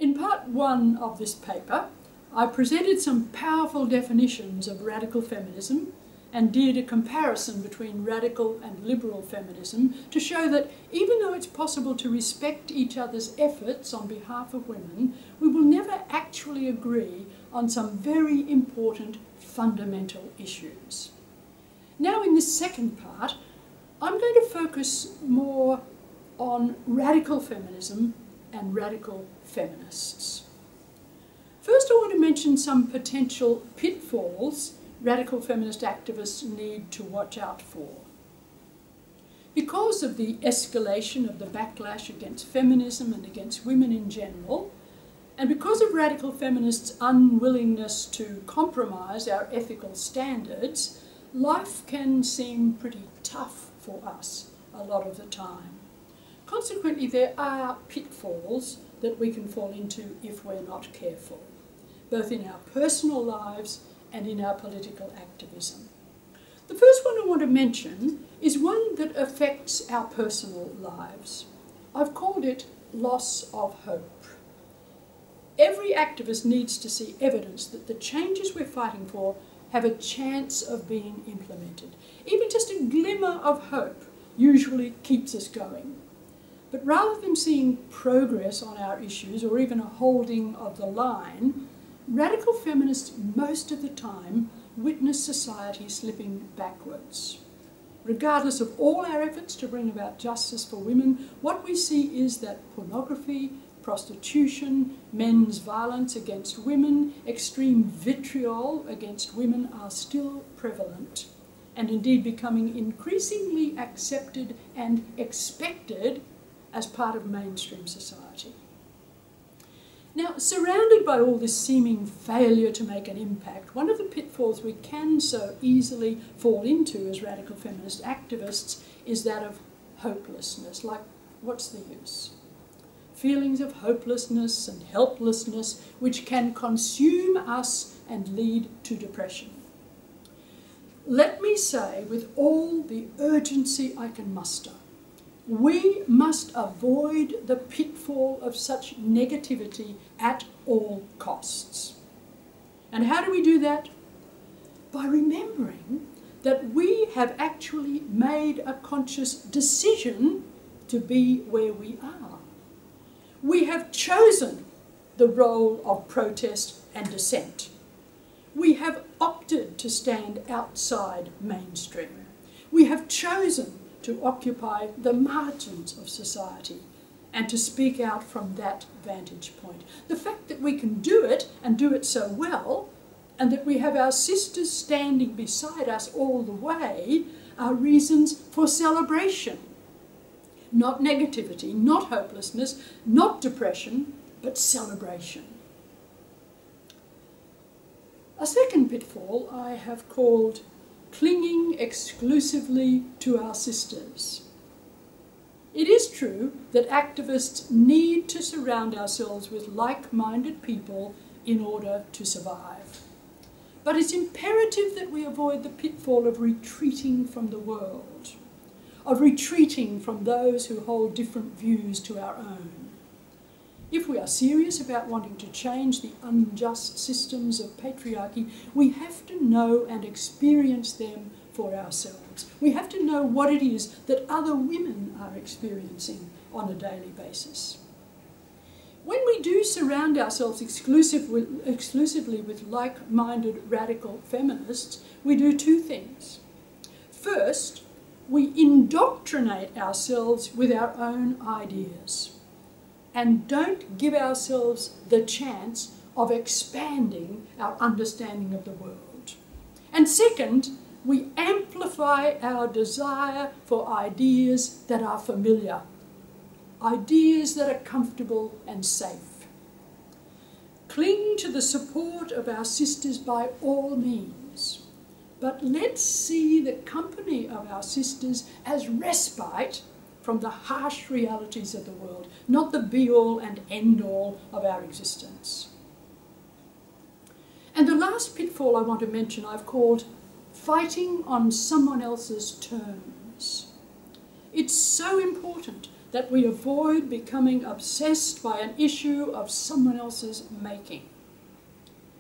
In part one of this paper, I presented some powerful definitions of radical feminism and did a comparison between radical and liberal feminism to show that even though it's possible to respect each other's efforts on behalf of women, we will never actually agree on some very important fundamental issues. Now in this second part, I'm going to focus more on radical feminism and radical feminists. First, I want to mention some potential pitfalls radical feminist activists need to watch out for. Because of the escalation of the backlash against feminism and against women in general, and because of radical feminists' unwillingness to compromise our ethical standards, life can seem pretty tough for us a lot of the time. Consequently, there are pitfalls that we can fall into if we're not careful, both in our personal lives and in our political activism. The first one I want to mention is one that affects our personal lives. I've called it loss of hope. Every activist needs to see evidence that the changes we're fighting for have a chance of being implemented. Even just a glimmer of hope usually keeps us going. But rather than seeing progress on our issues or even a holding of the line, radical feminists most of the time witness society slipping backwards. Regardless of all our efforts to bring about justice for women, what we see is that pornography, prostitution, men's violence against women, extreme vitriol against women are still prevalent and indeed becoming increasingly accepted and expected as part of mainstream society. Now, surrounded by all this seeming failure to make an impact, one of the pitfalls we can so easily fall into as radical feminist activists is that of hopelessness. Like, what's the use? Feelings of hopelessness and helplessness which can consume us and lead to depression. Let me say with all the urgency I can muster, we must avoid the pitfall of such negativity at all costs. And how do we do that? By remembering that we have actually made a conscious decision to be where we are. We have chosen the role of protest and dissent. We have opted to stand outside mainstream. We have chosen to occupy the margins of society and to speak out from that vantage point. The fact that we can do it and do it so well, and that we have our sisters standing beside us all the way, are reasons for celebration. Not negativity, not hopelessness, not depression, but celebration. A second pitfall I have called clinging exclusively to our sisters. It is true that activists need to surround ourselves with like-minded people in order to survive. But it's imperative that we avoid the pitfall of retreating from the world, of retreating from those who hold different views to our own. If we are serious about wanting to change the unjust systems of patriarchy, we have to know and experience them for ourselves. We have to know what it is that other women are experiencing on a daily basis. When we do surround ourselves exclusively with like-minded radical feminists, we do two things. First, we indoctrinate ourselves with our own ideas and don't give ourselves the chance of expanding our understanding of the world. And second, we amplify our desire for ideas that are familiar, ideas that are comfortable and safe. Cling to the support of our sisters by all means, but let's see the company of our sisters as respite from the harsh realities of the world, not the be-all and end-all of our existence. And the last pitfall I want to mention I've called fighting on someone else's terms. It's so important that we avoid becoming obsessed by an issue of someone else's making.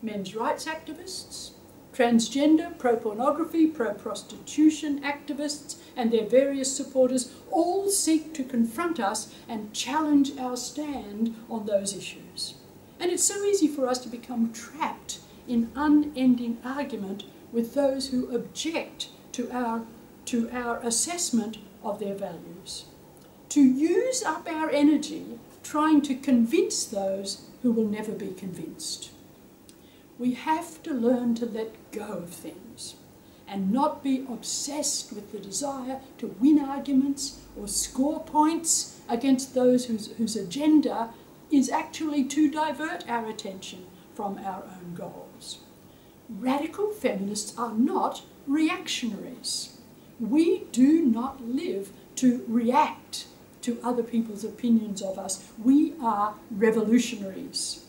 Men's rights activists, transgender, pro-pornography, pro-prostitution activists and their various supporters all seek to confront us and challenge our stand on those issues. And it's so easy for us to become trapped in unending argument with those who object to our assessment of their values. To use up our energy trying to convince those who will never be convinced. We have to learn to let go of things and not be obsessed with the desire to win arguments or score points against those whose agenda is actually to divert our attention from our own goals. Radical feminists are not reactionaries. We do not live to react to other people's opinions of us. We are revolutionaries.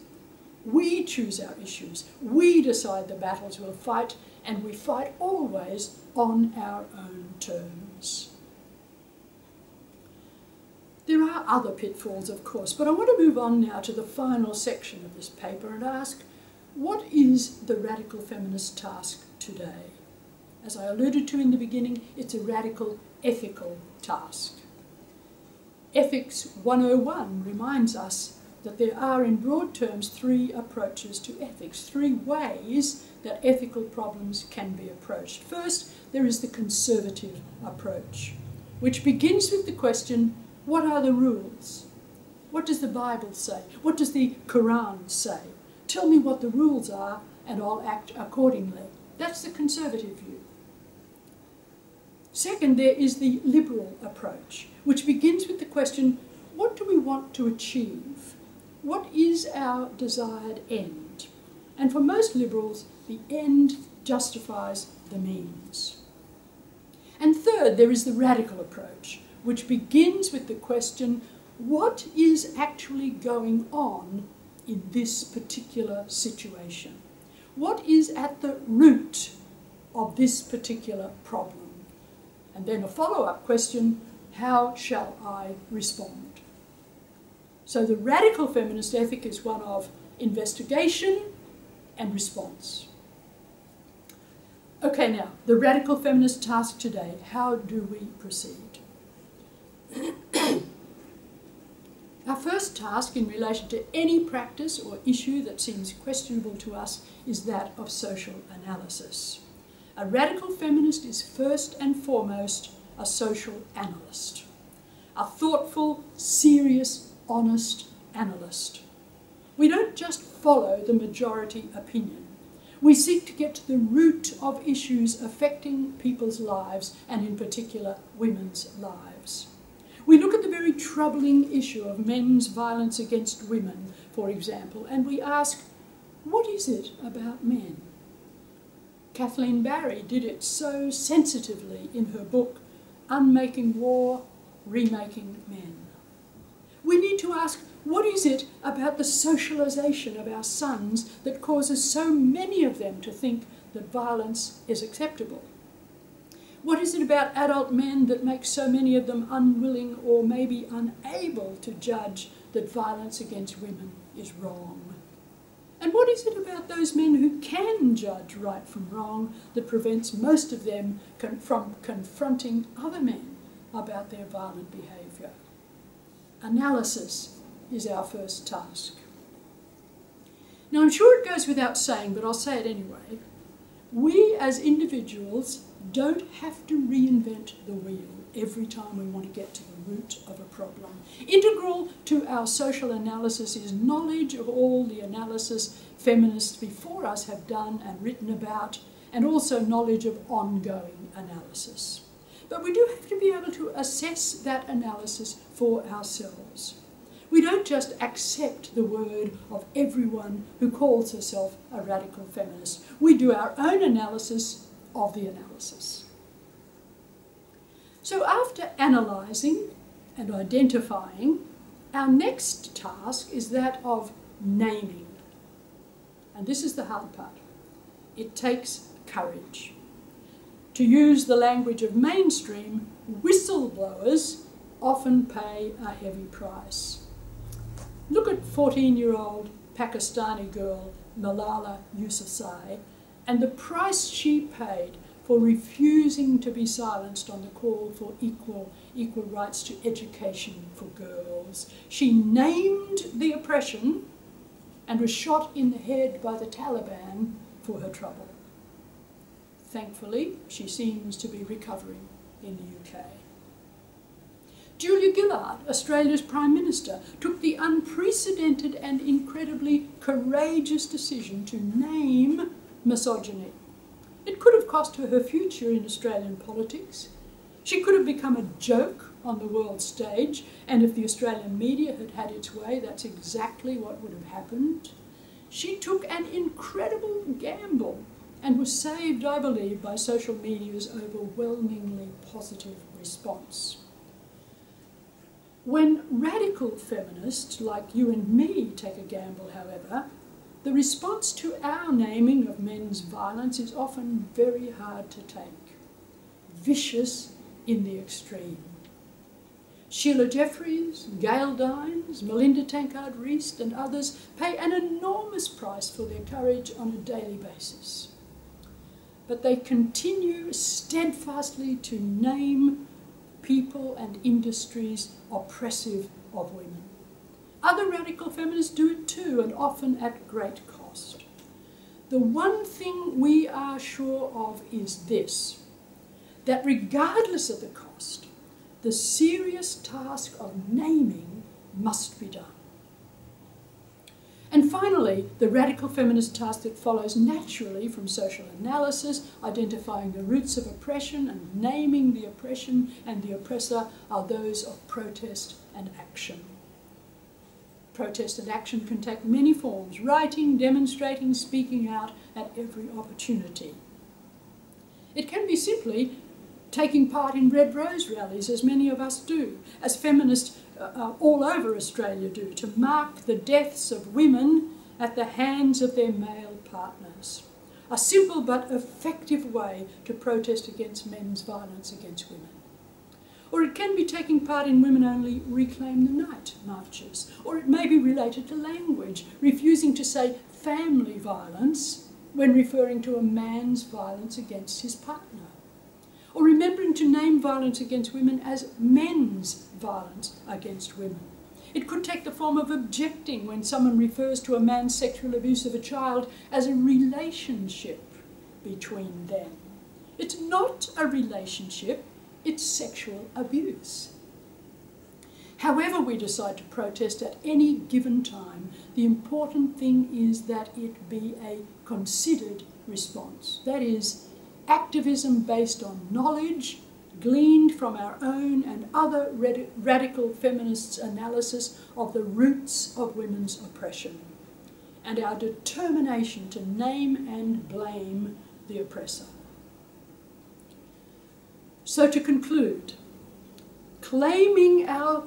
We choose our issues. We decide the battles we'll fight, and we fight always on our own terms. There are other pitfalls, of course, but I want to move on now to the final section of this paper and ask, what is the radical feminist task today? As I alluded to in the beginning, it's a radical ethical task. Ethics 101 reminds us that there are, in broad terms, three approaches to ethics, three ways that ethical problems can be approached. First, there is the conservative approach, which begins with the question, what are the rules? What does the Bible say? What does the Quran say? Tell me what the rules are and I'll act accordingly. That's the conservative view. Second, there is the liberal approach, which begins with the question, what do we want to achieve? What is our desired end? And for most liberals, the end justifies the means. And third, there is the radical approach, which begins with the question, what is actually going on in this particular situation? What is at the root of this particular problem? And then a follow-up question, how shall I respond? So the radical feminist ethic is one of investigation and response. Okay, now, the radical feminist task today, how do we proceed? Our first task in relation to any practice or issue that seems questionable to us is that of social analysis. A radical feminist is first and foremost a social analyst, a thoughtful, serious, honest analyst. We don't just follow the majority opinion. We seek to get to the root of issues affecting people's lives, and in particular women's lives. We look at the very troubling issue of men's violence against women, for example, and we ask, what is it about men? Kathleen Barry did it so sensitively in her book, Unmaking War, Remaking Men. We need to ask, what is it about the socialisation of our sons that causes so many of them to think that violence is acceptable? What is it about adult men that makes so many of them unwilling or maybe unable to judge that violence against women is wrong? And what is it about those men who can judge right from wrong that prevents most of them from confronting other men about their violent behaviour? Analysis is our first task. Now, I'm sure it goes without saying, but I'll say it anyway. We as individuals don't have to reinvent the wheel every time we want to get to the root of a problem. Integral to our social analysis is knowledge of all the analysis feminists before us have done and written about, and also knowledge of ongoing analysis. But we do have to be able to assess that analysis for ourselves. We don't just accept the word of everyone who calls herself a radical feminist. We do our own analysis of the analysis. So after analysing and identifying, our next task is that of naming. And this is the hard part. It takes courage. To use the language of mainstream, whistleblowers often pay a heavy price. Look at 14-year-old Pakistani girl Malala Yousafzai and the price she paid for refusing to be silenced on the call for equal rights to education for girls. She named the oppression and was shot in the head by the Taliban for her trouble. Thankfully, she seems to be recovering in the UK. Julia Gillard, Australia's Prime Minister, took the unprecedented and incredibly courageous decision to name misogyny. It could have cost her her future in Australian politics. She could have become a joke on the world stage, and if the Australian media had had its way, that's exactly what would have happened. She took an incredible gamble and was saved, I believe, by social media's overwhelmingly positive response. When radical feminists like you and me take a gamble, however, the response to our naming of men's violence is often very hard to take. Vicious in the extreme. Sheila Jeffries, Gail Dines, Melinda Tankard-Reist and others pay an enormous price for their courage on a daily basis. But they continue steadfastly to name people and industries oppressive of women. Other radical feminists do it too, and often at great cost. The one thing we are sure of is this, that regardless of the cost, the serious task of naming must be done. And finally, the radical feminist task that follows naturally from social analysis, identifying the roots of oppression and naming the oppression and the oppressor, are those of protest and action. Protest and action can take many forms: writing, demonstrating, speaking out at every opportunity. It can be simply taking part in Red Rose rallies, as many of us do, as feminists all over Australia do, to mark the deaths of women at the hands of their male partners. A simple but effective way to protest against men's violence against women. Or it can be taking part in Women Only Reclaim the Night marches. Or it may be related to language, refusing to say family violence when referring to a man's violence against his partner. Or remembering to name violence against women as men's violence against women. It could take the form of objecting when someone refers to a man's sexual abuse of a child as a relationship between them. It's not a relationship, it's sexual abuse. However we decide to protest at any given time, the important thing is that it be a considered response. That is, activism based on knowledge, gleaned from our own and other radical feminists' analysis of the roots of women's oppression, and our determination to name and blame the oppressor. So to conclude, claiming our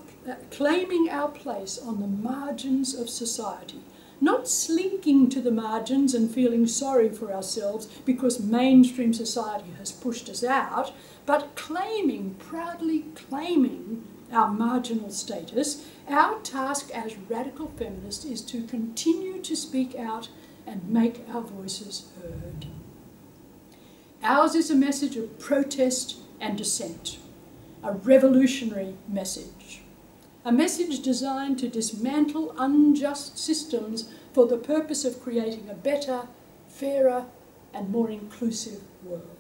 place on the margins of society, not slinking to the margins and feeling sorry for ourselves because mainstream society has pushed us out, but proudly claiming our marginal status, our task as radical feminists is to continue to speak out and make our voices heard. Ours is a message of protest and dissent, a revolutionary message. A message designed to dismantle unjust systems for the purpose of creating a better, fairer, and more inclusive world.